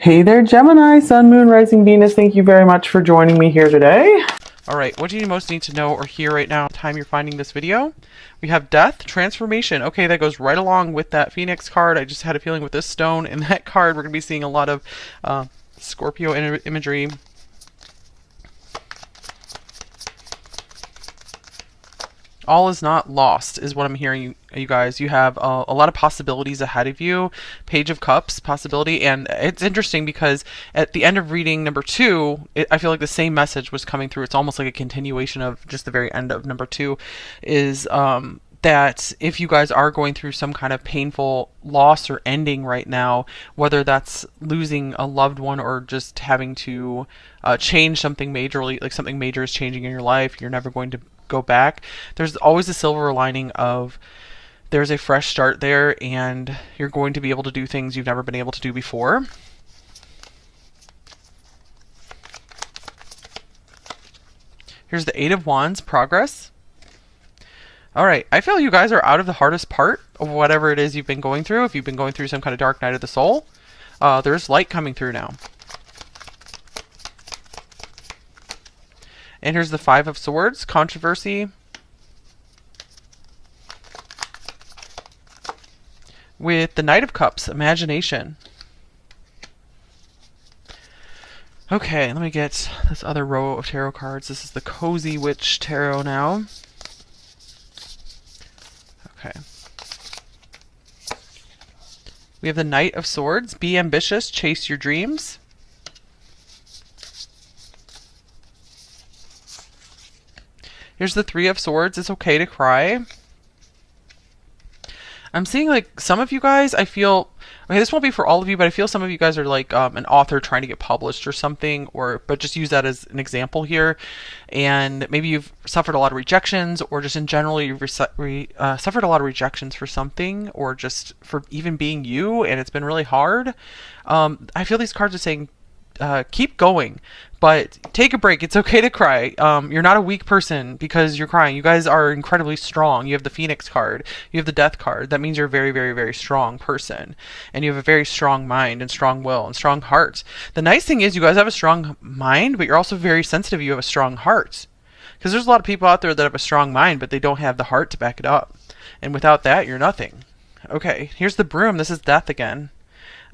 Hey there, Gemini, Sun, Moon, Rising, Venus. Thank you very much for joining me here today. All right, what do you most need to know or hear right now, time you're finding this video? We have death, transformation. Okay, that goes right along with that Phoenix card. I just had a feeling with this stone and that card, we're going to be seeing a lot of Scorpio imagery. All is not lost is what I'm hearing, you guys. You have a lot of possibilities ahead of you. Page of Cups possibility. And it's interesting because at the end of reading number 2, I feel like the same message was coming through. It's almost like a continuation of just the very end of number 2 is that if you guys are going through some kind of painful loss or ending right now, whether that's losing a loved one or just having to change something majorly, like something major is changing in your life, you're never going to go back, there's always a silver lining of there's a fresh start there and you're going to be able to do things you've never been able to do before. Here's the Eight of Wands, progress. All right, I feel you guys are out of the hardest part of whatever it is you've been going through. If you've been going through some kind of dark night of the soul, there's light coming through now. And here's the Five of Swords, controversy. With the Knight of Cups, imagination. Okay, let me get this other row of tarot cards. This is the Cozy Witch Tarot now. Okay. We have the Knight of Swords, be ambitious, chase your dreams. Here's the Three of Swords, it's okay to cry. I'm seeing like some of you guys, I feel, okay, this won't be for all of you, but I feel some of you guys are like an author trying to get published or something, but just use that as an example here. And maybe you've suffered a lot of rejections, or just in general, you've suffered a lot of rejections for something, or just for even being you, and it's been really hard. I feel these cards are saying, keep going, but take a break. It's okay to cry. You're not a weak person because you're crying. You guys are incredibly strong. You have the Phoenix card. You have the Death card. That means you're a very, very, very strong person. And you have a very strong mind and strong will and strong heart. The nice thing is you guys have a strong mind, but you're also very sensitive. You have a strong heart. Because there's a lot of people out there that have a strong mind, but they don't have the heart to back it up. And without that, you're nothing. Okay, here's the Broom. This is Death again.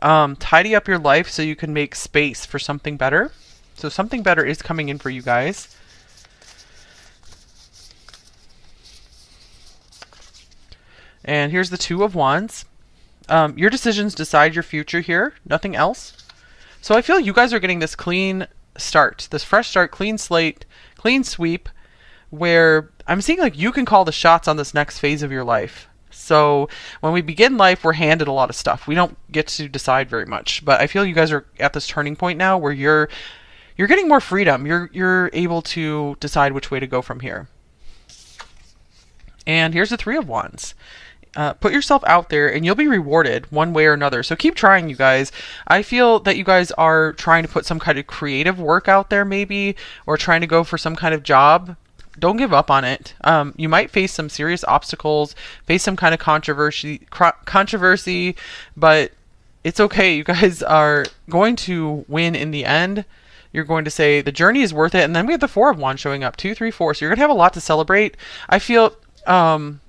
Tidy up your life so you can make space for something better. So something better is coming in for you guys. And here's the Two of Wands. Your decisions decide your future here, nothing else. So I feel you guys are getting this clean start, this fresh start, clean slate, clean sweep, where I'm seeing like you can call the shots on this next phase of your life. So when we begin life, we're handed a lot of stuff. We don't get to decide very much. But I feel you guys are at this turning point now where you're getting more freedom. You're able to decide which way to go from here. And here's the Three of Wands. Put yourself out there and you'll be rewarded one way or another. So keep trying, you guys. I feel that you guys are trying to put some kind of creative work out there maybe, or trying to go for some kind of job. Don't give up on it. You might face some serious obstacles, face some kind of controversy, but it's okay. You guys are going to win in the end. You're going to say the journey is worth it. And then we have the Four of Wands showing up, 2, 3, 4. So you're going to have a lot to celebrate. I feel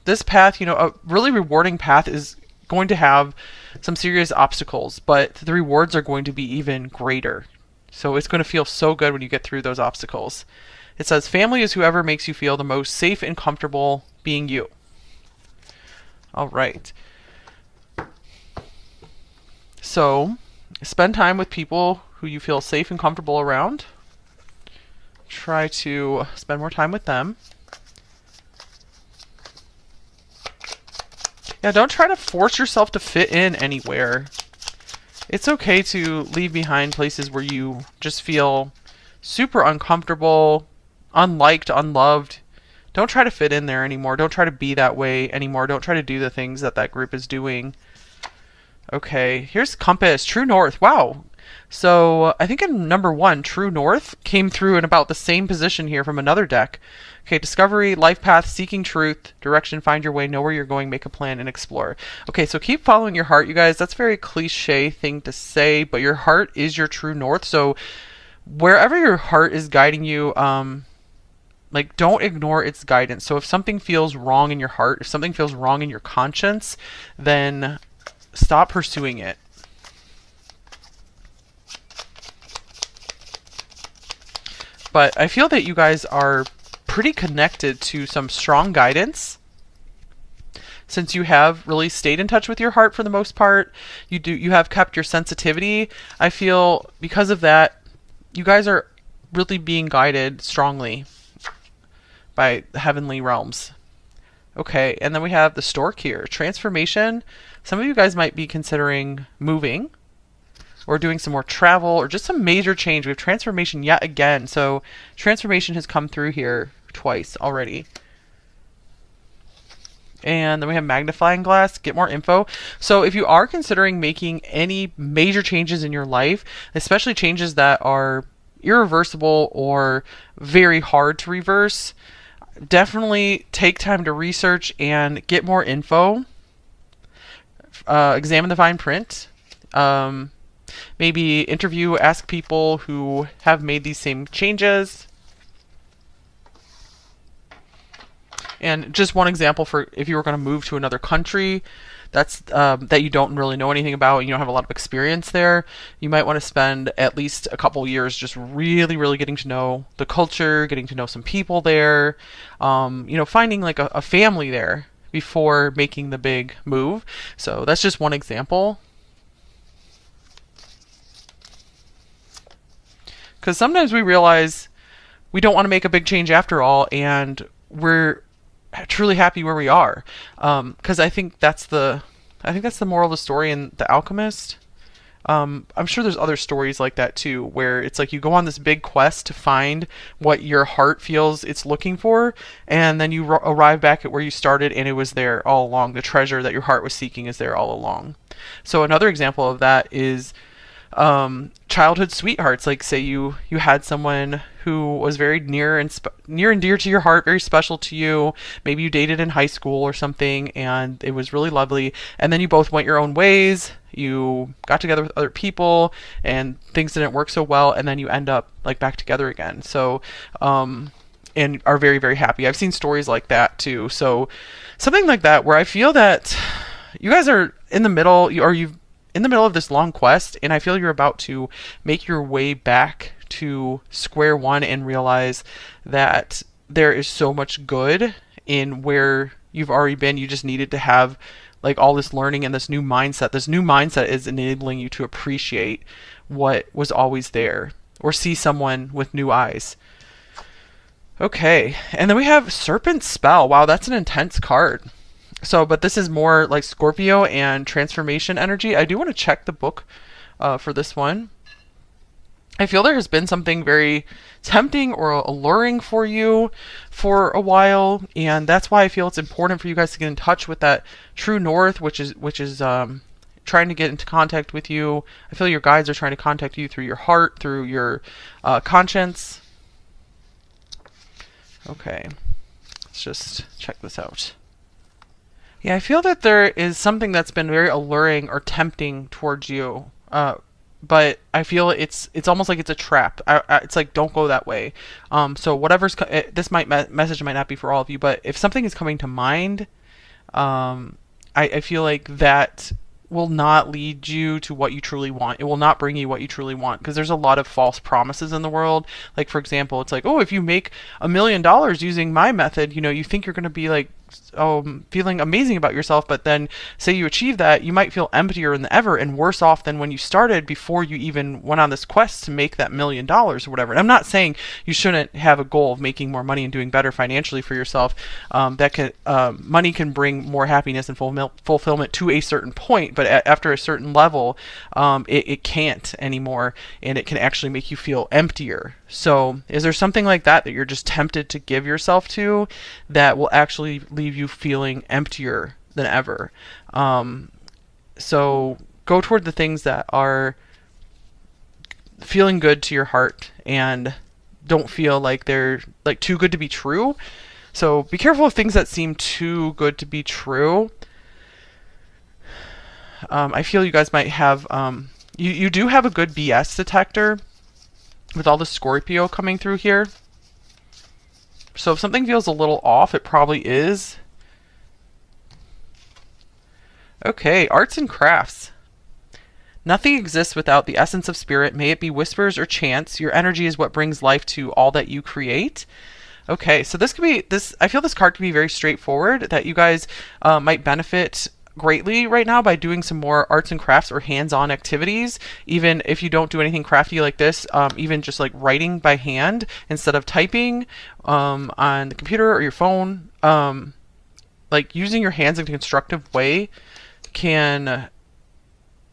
this path, a really rewarding path is going to have some serious obstacles, but the rewards are going to be even greater. So it's going to feel so good when you get through those obstacles. It says, family is whoever makes you feel the most safe and comfortable being you. All right. So, spend time with people who you feel safe and comfortable around. Try to spend more time with them. Yeah, don't try to force yourself to fit in anywhere. It's okay to leave behind places where you just feel super uncomfortable, unliked, unloved. Don't try to fit in there anymore. Don't try to be that way anymore. Don't try to do the things that that group is doing. Okay, here's Compass, True North. Wow. So I think in number one, True North came through in about the same position here from another deck. Okay, discovery, life path, seeking truth, direction, find your way, know where you're going, make a plan, and explore. Okay, so keep following your heart, you guys. That's a very cliche thing to say, but your heart is your true north. So wherever your heart is guiding you, like, don't ignore its guidance. So if something feels wrong in your heart, if something feels wrong in your conscience, then stop pursuing it. But I feel that you guys are pretty connected to some strong guidance, since you have really stayed in touch with your heart for the most part. You have kept your sensitivity. I feel because of that, you guys are really being guided strongly by the heavenly realms. Okay, and then we have the stork here. Transformation. Some of you guys might be considering moving or doing some more travel or just some major change. We have transformation yet again. So transformation has come through here twice already. And then we have magnifying glass, get more info. So if you are considering making any major changes in your life, especially changes that are irreversible or very hard to reverse, definitely take time to research and get more info. Examine the fine print. Maybe interview, ask people who have made these same changes. And just one example for if you were going to move to another country that's that you don't really know anything about, and you don't have a lot of experience there, you might want to spend at least a couple years just really getting to know the culture, getting to know some people there, finding like a family there before making the big move. So that's just one example. Because sometimes we realize we don't want to make a big change after all, and we're truly happy where we are. Because I think that's the moral of the story in The Alchemist. I'm sure there's other stories like that too, where it's like you go on this big quest to find what your heart feels it's looking for, and then you arrive back at where you started, and it was there all along. The treasure that your heart was seeking is there all along. So another example of that is childhood sweethearts. Like, say you had someone who was very near and dear to your heart, very special to you. Maybe you dated in high school or something, and it was really lovely. And then you both went your own ways. You got together with other people, and things didn't work so well. And then you end up like back together again. So, and are very happy. I've seen stories like that too. So, something like that where I feel that you guys are in the middle, you've in the middle of this long quest, and I feel you're about to make your way back to square one and realize that there is so much good in where you've already been. You just needed to have like all this learning and this new mindset. This new mindset is enabling you to appreciate what was always there, or see someone with new eyes. Okay, and then we have Serpent Spell. Wow, that's an intense card. So, but this is more like Scorpio and transformation energy. I do want to check the book for this one. I feel there has been something very tempting or alluring for you for a while, and that's why I feel it's important for you guys to get in touch with that true north, which is trying to get into contact with you. I feel your guides are trying to contact you through your heart, through your conscience. Okay, let's just check this out. Yeah, I feel that there is something that's been very alluring or tempting towards you, but I feel it's almost like it's a trap. It's like, don't go that way. So whatever's this message might not be for all of you, but if something is coming to mind, I feel like that will not lead you to what you truly want. It will not bring you what you truly want, because there's a lot of false promises in the world. Like, for example, it's like, oh, if you make $1 million using my method, you think you're going to be like feeling amazing about yourself, but then say you achieve that, you might feel emptier than ever and worse off than when you started before you even went on this quest to make that $1 million or whatever. And I'm not saying you shouldn't have a goal of making more money and doing better financially for yourself. Money can bring more happiness and fulfillment to a certain point, but after a certain level, it can't anymore, and it can actually make you feel emptier. So is there something like that you're just tempted to give yourself to that will actually leave you feeling emptier than ever? So go toward the things that are feeling good to your heart and don't feel like they're like too good to be true. So be careful of things that seem too good to be true. I feel you guys might have, you do have a good BS detector with all the Scorpio coming through here. So if something feels a little off, it probably is. Okay, arts and crafts. Nothing exists without the essence of spirit. May it be whispers or chants. Your energy is what brings life to all that you create. Okay, so this could be this. I feel this card could be very straightforward. That you guys might benefit greatly right now by doing some more arts and crafts or hands-on activities. Even if you don't do anything crafty like this, even just like writing by hand instead of typing on the computer or your phone, like using your hands in a constructive way can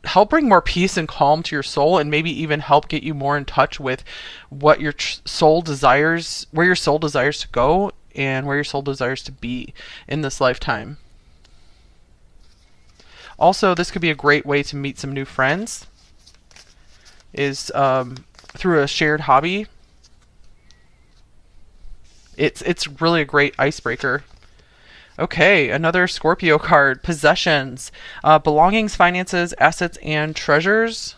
help bring more peace and calm to your soul, and maybe even help get you more in touch with what your soul desires, where your soul desires to go and where your soul desires to be in this lifetime. Also, this could be a great way to meet some new friends, is through a shared hobby. It's really a great icebreaker. Okay, another Scorpio card. Possessions. Belongings, finances, assets, and treasures.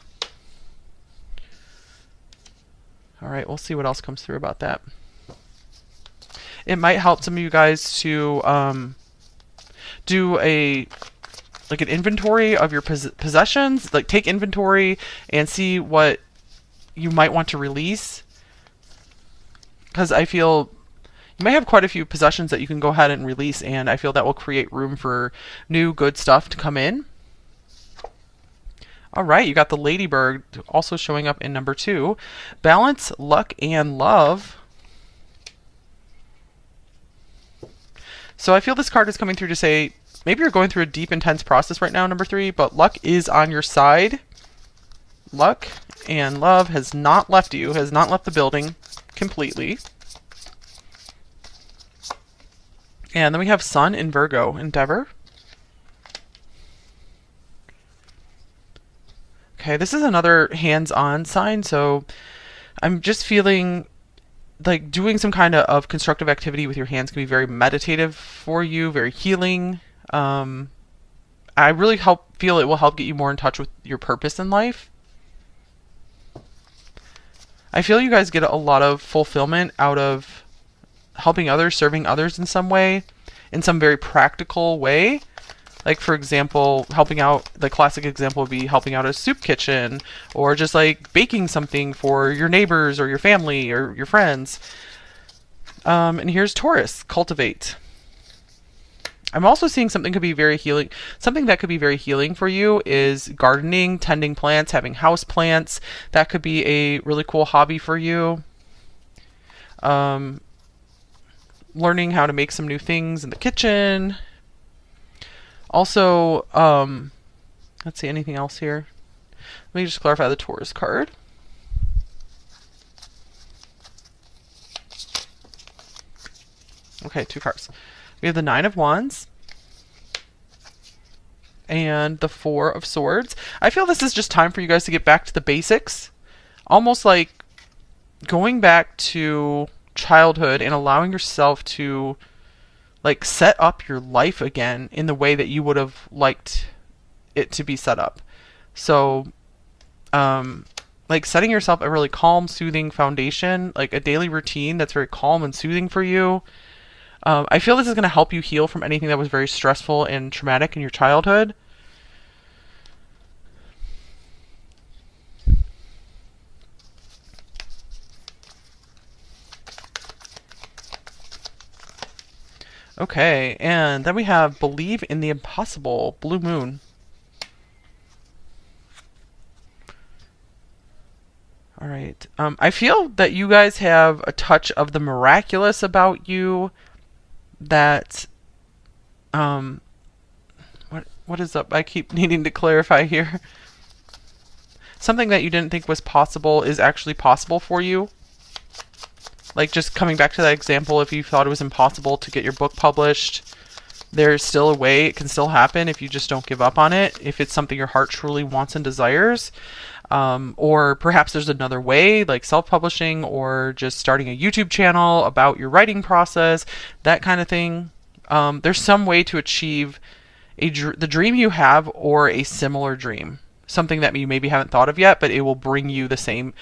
Alright, we'll see what else comes through about that. It might help some of you guys to do an inventory of your possessions. Like, take inventory and see what you might want to release. Because I feel you may have quite a few possessions that you can go ahead and release, and I feel that will create room for new good stuff to come in. Alright, you got the Ladybird also showing up in number 2. Balance, luck, and love. So I feel this card is coming through to say, maybe you're going through a deep, intense process right now, number 3, but luck is on your side. Luck and love has not left you, has not left the building completely. And then we have Sun in Virgo, Endeavor. Okay, this is another hands-on sign, so I'm just feeling like doing some kind of constructive activity with your hands can be very meditative for you, very healing. I really feel it will help get you more in touch with your purpose in life. I feel you guys get a lot of fulfillment out of helping others, serving others in some way, in some very practical way. Like, for example, helping out, the classic example would be helping out a soup kitchen, or just like baking something for your neighbors or your family or your friends. And here's Taurus, cultivate. I'm also seeing something could be very healing. Something that could be very healing for you is gardening, tending plants, having house plants. That could be a really cool hobby for you. Learning how to make some new things in the kitchen. Also, let's see, anything else here? Let me just clarify the Taurus card. Okay, 2 cards. We have the 9 of Wands and the 4 of Swords. I feel this is just time for you guys to get back to the basics. Almost like going back to childhood and allowing yourself to like set up your life again in the way that you would have liked it to be set up. So like setting yourself a really calm, soothing foundation, like a daily routine that's very calm and soothing for you. I feel this is going to help you heal from anything that was very stressful and traumatic in your childhood. Okay, and then we have Believe in the Impossible, Blue Moon. All right. I feel that you guys have a touch of the miraculous about you. That, what is up? I keep needing to clarify here. Something that you didn't think was possible is actually possible for you. Like, just coming back to that example, if you thought it was impossible to get your book published, there's still a way. It can still happen if you just don't give up on it. If it's something your heart truly wants and desires. Or perhaps there's another way, like self-publishing or just starting a YouTube channel about your writing process, that kind of thing. There's some way to achieve the dream you have or a similar dream, something that you maybe haven't thought of yet, but it will bring you the same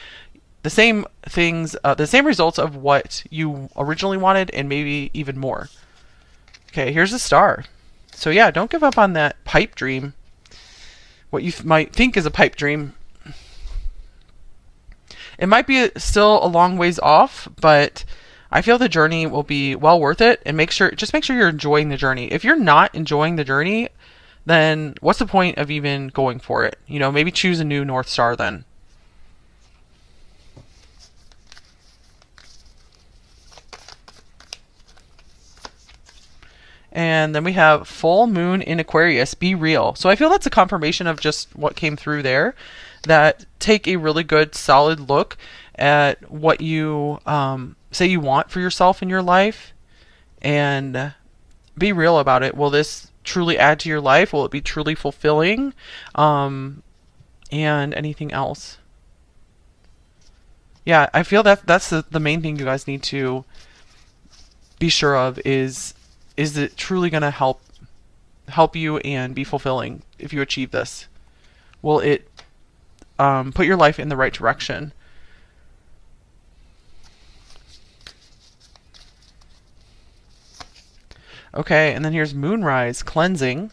things, the same results of what you originally wanted, and maybe even more. Okay, here's a star. So yeah, don't give up on that pipe dream. What you might think is a pipe dream. It might be still a long ways off, but I feel the journey will be well worth it. And just make sure you're enjoying the journey. If you're not enjoying the journey, then what's the point of even going for it? You know, maybe choose a new North Star then. And then we have full moon in Aquarius, be real. So I feel that's a confirmation of just what came through there, that take a really good solid look at what you say you want for yourself in your life and be real about it. Will this truly add to your life? Will it be truly fulfilling? And anything else? Yeah, I feel that's the main thing you guys need to be sure of is it truly going to help you and be fulfilling if you achieve this? Will it put your life in the right direction? Okay, and then here's moonrise, cleansing.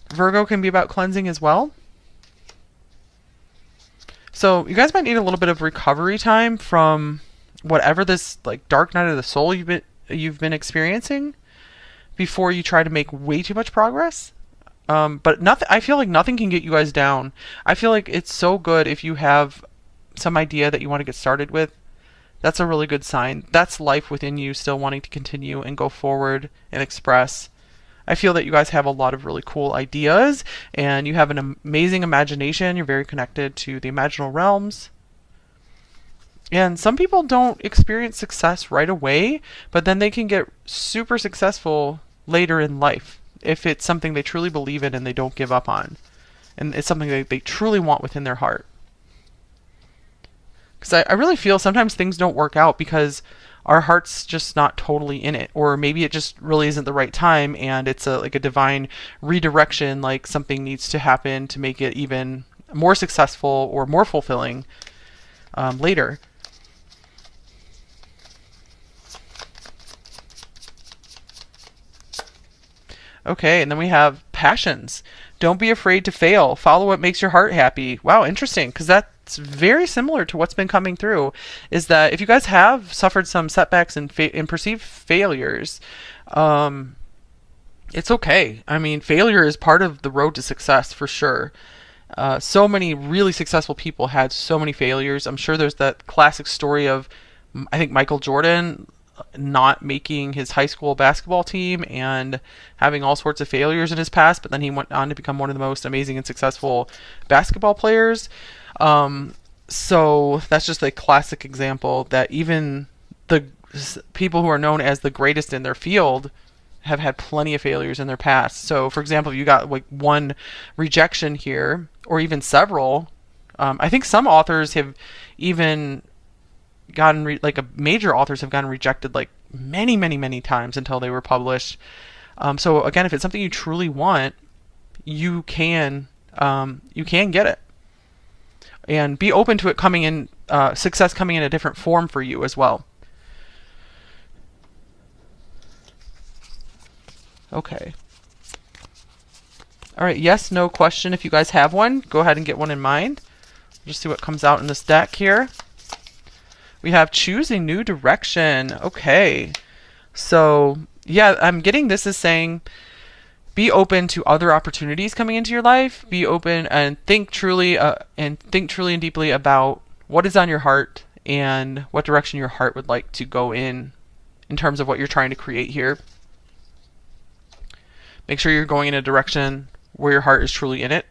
Virgo can be about cleansing as well. So you guys might need a little bit of recovery time from whatever this like dark night of the soul you've been experiencing before you try to make way too much progress. But nothing. I feel like nothing can get you guys down. I feel like it's so good if you have some idea that you want to get started with. That's a really good sign. That's life within you still wanting to continue and go forward and express. I feel that you guys have a lot of really cool ideas and you have an amazing imagination. You're very connected to the imaginal realms. And some people don't experience success right away, but then they can get super successful later in life if it's something they truly believe in and they don't give up on. And it's something they truly want within their heart. Because I really feel sometimes things don't work out because our heart's just not totally in it. Or maybe it just really isn't the right time and it's like a divine redirection, like something needs to happen to make it even more successful or more fulfilling later. Okay, and then we have passions. Don't be afraid to fail. Follow what makes your heart happy. Wow, interesting, because that's very similar to what's been coming through, is that if you guys have suffered some setbacks and perceived failures, it's okay. I mean, failure is part of the road to success for sure. So many really successful people had so many failures. I'm sure there's that classic story of, I think, Michael Jordan not making his high school basketball team and having all sorts of failures in his past, but then he went on to become one of the most amazing and successful basketball players. So that's just a classic example that even the people who are known as the greatest in their field have had plenty of failures in their past. So for example, if you got like one rejection here or even several, I think some authors have even gotten major authors have gotten rejected like many times until they were published. So again, if it's something you truly want, you can get it, and be open to it coming in, success coming in a different form for you as well. Okay. All right. Yes, no question. If you guys have one, go ahead and get one in mind. Just see what comes out in this deck here. We have choose a new direction. Okay. So yeah, I'm getting this as saying be open to other opportunities coming into your life. Be open and think truly and deeply about what is on your heart and what direction your heart would like to go in terms of what you're trying to create here. Make sure you're going in a direction where your heart is truly in it.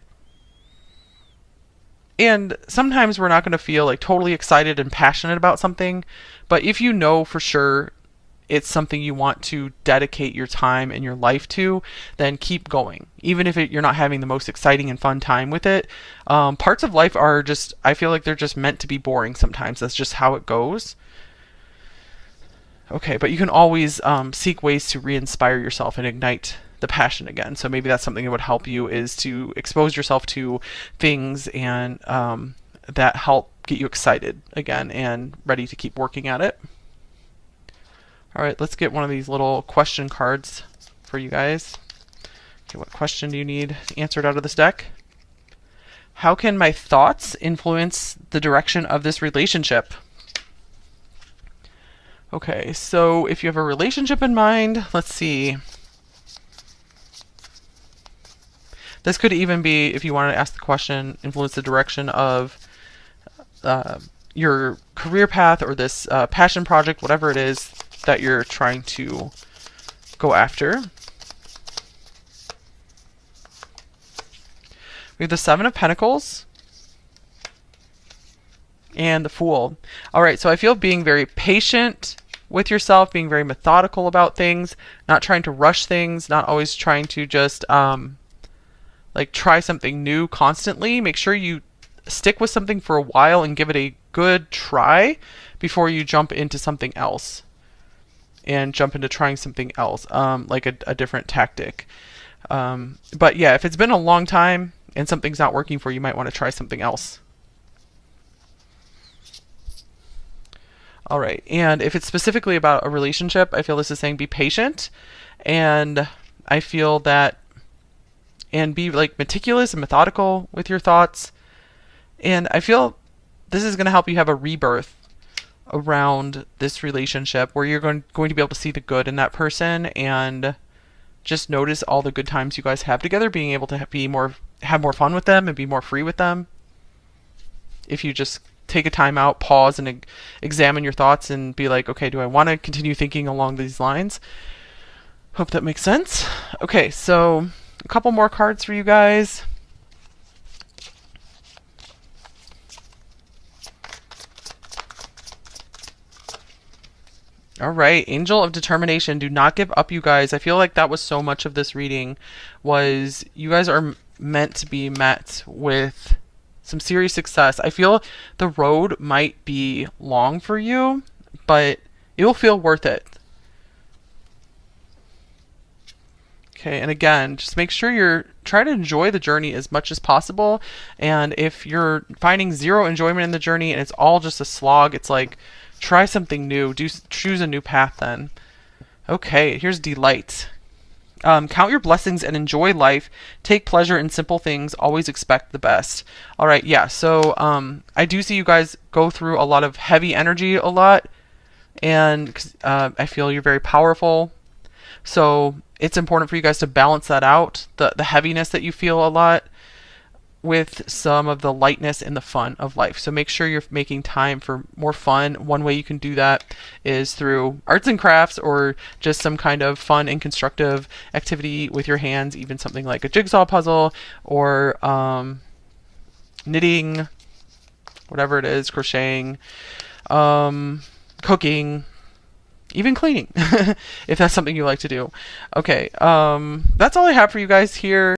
And sometimes we're not going to feel like totally excited and passionate about something, but if you know for sure it's something you want to dedicate your time and your life to, then keep going. Even if you're not having the most exciting and fun time with it, parts of life are just, I feel like they're just meant to be boring sometimes. That's just how it goes. Okay, but you can always seek ways to re-inspire yourself and ignite the passion again. So maybe that's something that would help you, is to expose yourself to things and that help get you excited again and ready to keep working at it. All right, let's get one of these little question cards for you guys. Okay, what question do you need answered out of this deck? How can my thoughts influence the direction of this relationship? Okay, so if you have a relationship in mind, let's see. This could even be, if you wanted to ask the question, influence the direction of your career path or this passion project, whatever it is that you're trying to go after. We have the Seven of Pentacles and the Fool. All right, so I feel being very patient with yourself, being very methodical about things, not trying to rush things, not always trying to just like try something new constantly. Make sure you stick with something for a while and give it a good try before you jump into something else and jump into trying something else, like a different tactic. But yeah, if it's been a long time and something's not working for you, you might want to try something else. All right, and if it's specifically about a relationship, I feel this is saying be patient, and I feel that, and be like meticulous and methodical with your thoughts. And I feel this is going to help you have a rebirth around this relationship where you're going to be able to see the good in that person and just notice all the good times you guys have together, being able to have more fun with them and be more free with them. If you just take a time out, pause, and examine your thoughts and be like, okay, do I want to continue thinking along these lines? Hope that makes sense. Okay, so a couple more cards for you guys. All right, Angel of Determination. Do not give up, you guys. I feel like that was so much of this reading, was you guys are meant to be met with some serious success. I feel the road might be long for you, but it will feel worth it. Okay, and again, just make sure you're trying to enjoy the journey as much as possible. And if you're finding zero enjoyment in the journey and it's all just a slog, it's like, try something new. Choose a new path then. Okay, here's Delight. Count your blessings and enjoy life. Take pleasure in simple things. Always expect the best. All right, yeah. So I do see you guys go through a lot of heavy energy a lot, and I feel you're very powerful. So it's important for you guys to balance that out, the heaviness that you feel a lot, with some of the lightness and the fun of life. So make sure you're making time for more fun. One way you can do that is through arts and crafts, or just some kind of fun and constructive activity with your hands, even something like a jigsaw puzzle, or knitting, whatever it is, crocheting, cooking, even cleaning, if that's something you like to do. Okay, that's all I have for you guys here.